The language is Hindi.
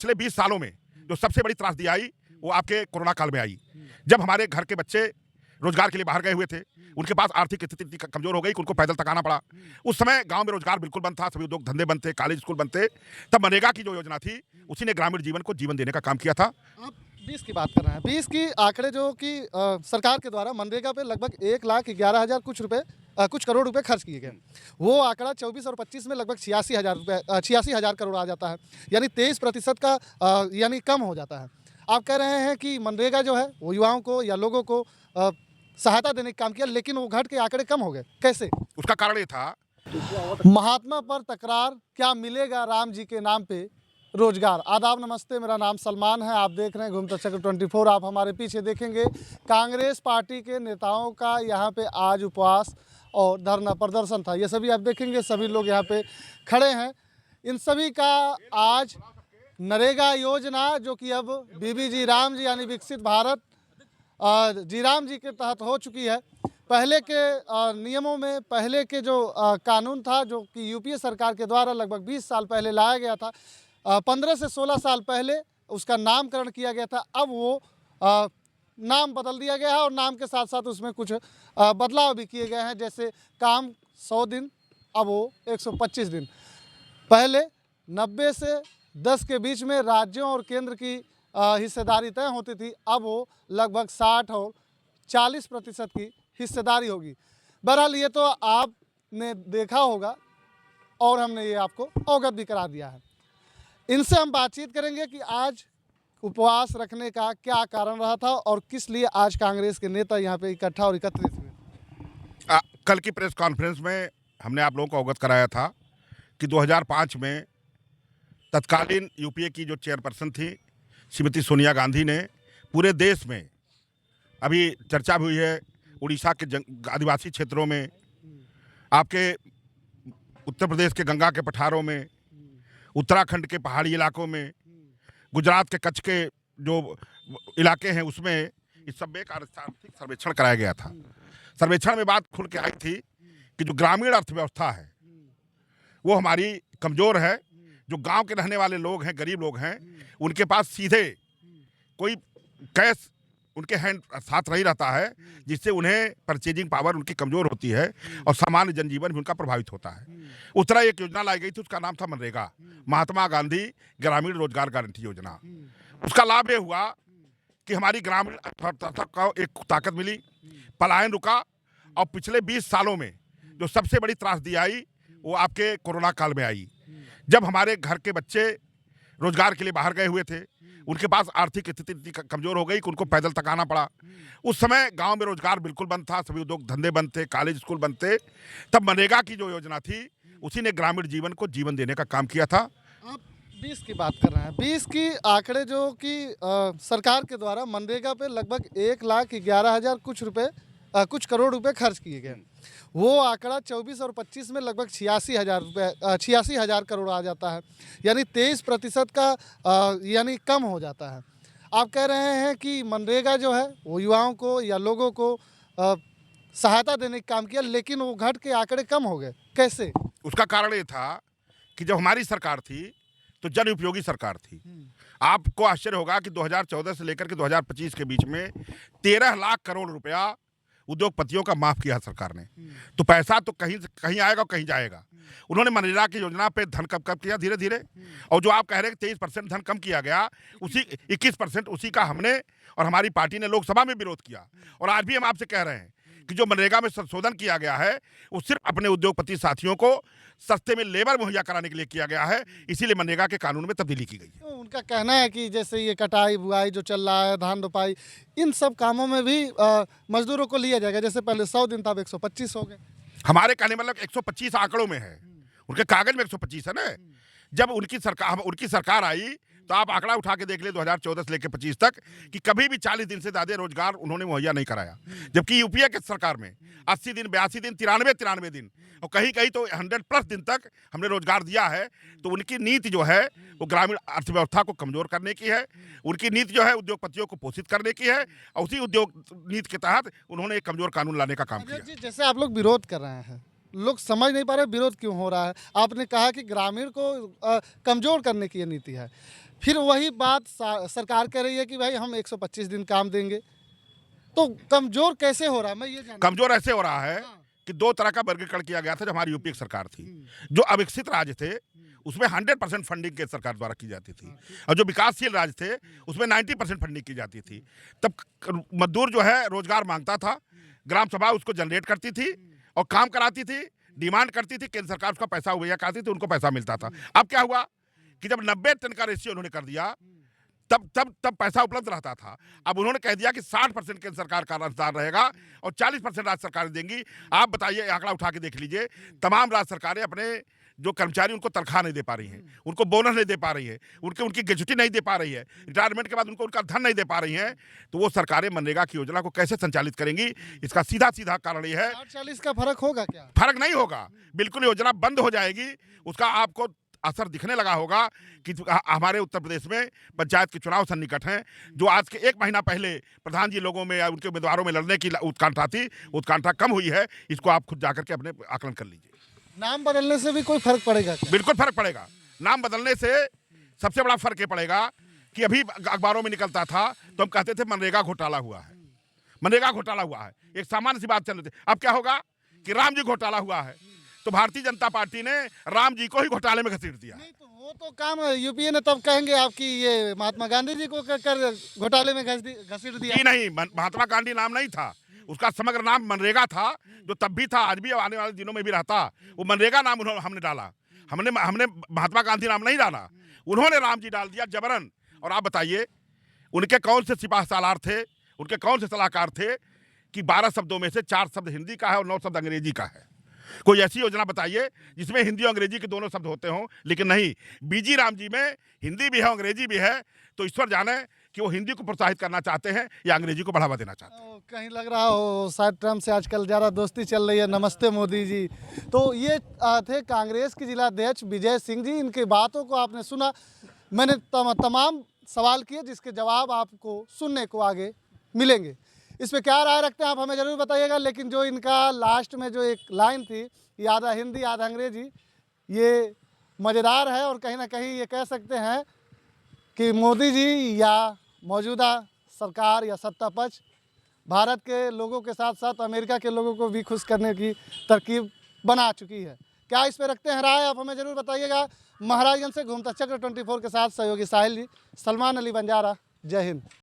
पिछले 20 सालों में जो सबसे बड़ी त्रासदी आई वो आपके कोरोना काल में आई। जब हमारे घर के बच्चे रोजगार के लिए बाहर गए हुए थे, उनके पास आर्थिक स्थिति इतनी कमजोर हो गई कि उनको पैदल तक आना पड़ा। उस समय गांव में रोजगार बिल्कुल बंद था, सभी उद्योग धंधे बंद थे, कॉलेज स्कूल बंद थे। तब मनरेगा की जो योजना थी उसी ने ग्रामीण जीवन को जीवन देने का काम किया था। आप 20 की बात कर रहे हैं, 20 की आंकड़े जो कि सरकार के द्वारा मनरेगा पे लगभग 1,11,000 कुछ करोड़ रुपए खर्च किए गए। वो आंकड़ा 24 और 25 में लगभग 86,000 करोड़ आ जाता है, यानी 23% का यानी कम हो जाता है। आप कह रहे हैं कि मनरेगा जो है वो युवाओं को या लोगों को सहायता देने का काम किया, लेकिन वो घट के आंकड़े कम हो गए, कैसे? उसका कारण ये था, महात्मा पर तकरार, क्या मिलेगा राम जी के नाम पे रोजगार। आदाब, नमस्ते, मेरा नाम सलमान है, आप देख रहे हैं घूमता चक्र 24। आप हमारे पीछे देखेंगे कांग्रेस पार्टी के नेताओं का यहाँ पे आज उपवास और धरना प्रदर्शन था। ये सभी आप देखेंगे, सभी लोग यहाँ पे खड़े हैं। इन सभी का आज नरेगा योजना जो कि अब बीबीजी राम जी यानी विकसित भारत जी राम जी के तहत हो चुकी है। पहले के नियमों में, पहले के जो कानून था जो कि यूपीए सरकार के द्वारा लगभग 20 साल पहले लाया गया था, 15 से 16 साल पहले उसका नामकरण किया गया था। अब वो नाम बदल दिया गया है और नाम के साथ साथ उसमें कुछ बदलाव भी किए गए हैं। जैसे काम 100 दिन, अब वो 125 दिन। पहले 90 से 10 के बीच में राज्यों और केंद्र की हिस्सेदारी तय होती थी, अब वो लगभग 60 और 40% की हिस्सेदारी होगी। बहरहाल ये तो आपने देखा होगा और हमने ये आपको अवगत भी करा दिया है। इनसे हम बातचीत करेंगे कि आज उपवास रखने का क्या कारण रहा था और किस लिए आज कांग्रेस के नेता यहाँ पे इकट्ठा और एकत्रित हुए। कल की प्रेस कॉन्फ्रेंस में हमने आप लोगों को अवगत कराया था कि 2005 में तत्कालीन यूपीए की जो चेयरपर्सन थी श्रीमती सोनिया गांधी ने पूरे देश में, अभी चर्चा भी हुई है, उड़ीसा के आदिवासी क्षेत्रों में, आपके उत्तर प्रदेश के गंगा के पठारों में, उत्तराखंड के पहाड़ी इलाकों में, गुजरात के कच्छ के जो इलाके हैं उसमें इस सब में एक आर्थिक सर्वेक्षण कराया गया था। सर्वेक्षण में बात खुल के आई थी कि जो ग्रामीण अर्थव्यवस्था है वो हमारी कमज़ोर है। जो गांव के रहने वाले लोग हैं, गरीब लोग हैं, उनके पास सीधे कोई कैश उनके हैंड साथ नहीं रहता है, जिससे उन्हें परचेजिंग पावर उनकी कमज़ोर होती है और सामान्य जनजीवन भी उनका प्रभावित होता है। उस तरह एक योजना लाई गई थी, उसका नाम था मनरेगा, महात्मा गांधी ग्रामीण रोजगार गारंटी योजना। उसका लाभ ये हुआ कि हमारी ग्रामीण अर्थव्यवस्था को एक ताकत मिली, पलायन रुका और पिछले 20 सालों में जो सबसे बड़ी त्रासदी आई वो आपके कोरोना काल में आई। जब हमारे घर के बच्चे रोजगार के लिए बाहर गए हुए थे, उनके पास आर्थिक स्थिति इतनी कमजोर हो गई कि उनको पैदल तक आना पड़ा। उस समय गांव में रोजगार बिल्कुल बंद था, सभी उद्योग धंधे बंद थे, कॉलेज स्कूल बंद थे। तब मनरेगा की जो योजना थी उसी ने ग्रामीण जीवन को जीवन देने का काम किया था। आप 20 की बात कर रहे हैं, 20 की आंकड़े जो कि सरकार के द्वारा मनरेगा पे लगभग 1,11,000 कुछ करोड़ रुपए खर्च किए गए। वो आंकड़ा 24 और 25 में लगभग 86,000 करोड़ आ जाता है, यानी 23% का यानी कम हो जाता है। आप कह रहे हैं कि मनरेगा जो है वो युवाओं को या लोगों को सहायता देने का काम किया, लेकिन वो घट के आंकड़े कम हो गए, कैसे? उसका कारण ये था कि जब हमारी सरकार थी तो जन उपयोगी सरकार थी। आपको आश्चर्य होगा कि 2014 से लेकर के 2025 के बीच में 13 लाख करोड़ रुपया उद्योगपतियों का माफ किया सरकार ने। तो पैसा तो कहीं आएगा और कहीं जाएगा। उन्होंने मनरेगा की योजना पे धन कम किया धीरे धीरे, और जो आप कह रहे हैं कि 23% धन कम किया गया, उसी 21% उसी का हमने और हमारी पार्टी ने लोकसभा में विरोध किया। और आज भी हम आपसे कह रहे हैं कि जो मनरेगा में संशोधन किया गया है वो सिर्फ अपने उद्योगपति साथियों को सस्ते में लेबर मुहैया कराने के लिए किया गया है, इसीलिए मनरेगा के कानून में तब्दीली की गई है। उनका कहना है कि जैसे ये कटाई बुआई जो चल रहा है, धान रोपाई, इन सब कामों में भी मजदूरों को लिया जाएगा। जैसे पहले 100 दिन था, अब 125 हो गए। हमारे कहने मतलब 125 आंकड़ों में है, उनके कागज में 125 है ना। जब उनकी सरकार आई तो आप आंकड़ा उठा के देख ले 2014 से लेकर 25 तक कि कभी भी 40 दिन से ज्यादा रोजगार उन्होंने मुहैया नहीं कराया। जबकि यूपीए के सरकार में 80 दिन, 82 दिन, 93 दिन और कहीं कहीं तो 100+ दिन तक हमने रोजगार दिया है। तो उनकी नीति जो है वो ग्रामीण अर्थव्यवस्था को कमजोर करने की है। उनकी नीति जो है उद्योगपतियों को पोषित करने की है और उसी उद्योग नीति के तहत उन्होंने एक कमजोर कानून लाने का काम किया। जैसे आप लोग विरोध कर रहे हैं, लोग समझ नहीं पा रहे विरोध क्यों हो रहा है। आपने कहा कि ग्रामीण को कमजोर करने की ये नीति है। फिर वही बात सरकार कह रही है कि भाई हम 125 दिन काम देंगे। तो कमजोर कैसे हो रहा है, मैं ये जानना। कमजोर ऐसे हो रहा है हाँ। कि दो तरह का वर्गीकरण किया गया था जब हमारी यूपी की सरकार थी। हम्म। जो अविकसित राज्य थे उसमें 100% फंडिंग के सरकार द्वारा की जाती थी, और जो विकासशील राज्य थे उसमें 90% फंडिंग की जाती थी। तब मजदूर जो है रोजगार मांगता था, ग्राम सभा उसको जनरेट करती थी और काम कराती थी, डिमांड करती थी, केंद्र सरकार उसका पैसा उभैया कराती थी, उनको पैसा मिलता था। अब क्या हुआ कि जब 90-10 का रेशियो उन्होंने कर दिया, तब पैसा उपलब्ध रहता था। अब उन्होंने कह दिया कि 60% केंद्र सरकार का अनुदान रहेगा और 40% राज्य सरकारें देंगी। आप बताइए, आंकड़ा उठा के देख लीजिए, तमाम राज्य सरकारें अपने जो कर्मचारी उनको तनख्वाह नहीं दे पा रही हैं, उनको बोनस नहीं दे पा रही है, उनकी ग्रेच्युटी नहीं दे पा रही है, रिटायरमेंट के बाद उनको उनका धन नहीं दे पा रही हैं। तो वो सरकारें मनरेगा की योजना को कैसे संचालित करेंगी? इसका सीधा सीधा कारण ये है, 40 का फर्क होगा क्या? फर्क नहीं होगा, बिल्कुल योजना बंद हो जाएगी। उसका आपको असर दिखने लगा होगा कि हमारे उत्तर प्रदेश में पंचायत के चुनाव सन्निकट हैं। जो आज के 1 महीना पहले प्रधान जी लोगों में या उनके उम्मीदवारों में लड़ने की उत्कंठा थी, उत्कंठा कम हुई है। इसको आप खुद जाकर के अपने आकलन कर लीजिए। नाम बदलने से भी कोई फर्क पड़ेगा क्या? बिल्कुल फर्क पड़ेगा। नाम बदलने से सबसे बड़ा फर्क ये पड़ेगा कि अभी अखबारों में निकलता था तो हम कहते थे मनरेगा घोटाला हुआ है, मनरेगा घोटाला हुआ है, एक सामान्य सी बात चल रही थी। अब क्या होगा कि राम जी घोटाला हुआ है, तो भारतीय जनता पार्टी ने राम जी को ही घोटाले में घसीट दिया। नहीं, तो वो तो काम यूपीए ने तब कहेंगे आपकी ये महात्मा गांधी जी को कर घोटाले में घसीट दिया। जी नहीं, महात्मा गांधी नाम नहीं था, उसका समग्र नाम मनरेगा था, जो तब भी था, आज भी आने वाले दिनों में भी रहता। वो मनरेगा नाम हमने डाला, हमने महात्मा गांधी नाम नहीं डाला, उन्होंने राम जी डाल दिया जबरन। और आप बताइए, उनके कौन से सिपाह सालार थे, उनके कौन से सलाहकार थे कि 12 शब्दों में से 4 शब्द हिंदी का है और 9 शब्द अंग्रेजी का है? कोई ऐसी योजना बताइए जिसमें हिंदी और अंग्रेजी के दोनों शब्द होते हों। लेकिन नहीं, बीजी राम जी में हिंदी भी है, अंग्रेजी भी है। तो ईश्वर जाने कि वो हिंदी को प्रोत्साहित करना चाहते हैं या अंग्रेजी को बढ़ावा देना चाहते हैं। कहीं लग रहा हो शायद ट्रम्प से आजकल ज़्यादा दोस्ती चल रही है। नमस्ते मोदी जी। तो ये थे कांग्रेस के जिला अध्यक्ष विजय सिंह जी। इनकी बातों को आपने सुना, मैंने तमाम सवाल किए जिसके जवाब आपको सुनने को आगे मिलेंगे। इस पर क्या राय रखते हैं आप हमें ज़रूर बताइएगा। लेकिन जो इनका लास्ट में जो एक लाइन थी, ये आधा हिंदी आधा अंग्रेजी, ये मज़ेदार है और कहीं ना कहीं ये कह सकते हैं कि मोदी जी या मौजूदा सरकार या सत्ता पक्ष भारत के लोगों के साथ साथ अमेरिका के लोगों को भी खुश करने की तरकीब बना चुकी है। क्या इस पर रखते हैं राय, आप हमें ज़रूर बताइएगा। महाराजगंज से घूमता चक्र 24 के साथ सहयोगी साहिल जी, सलमान अली बंजारा। जय हिंद।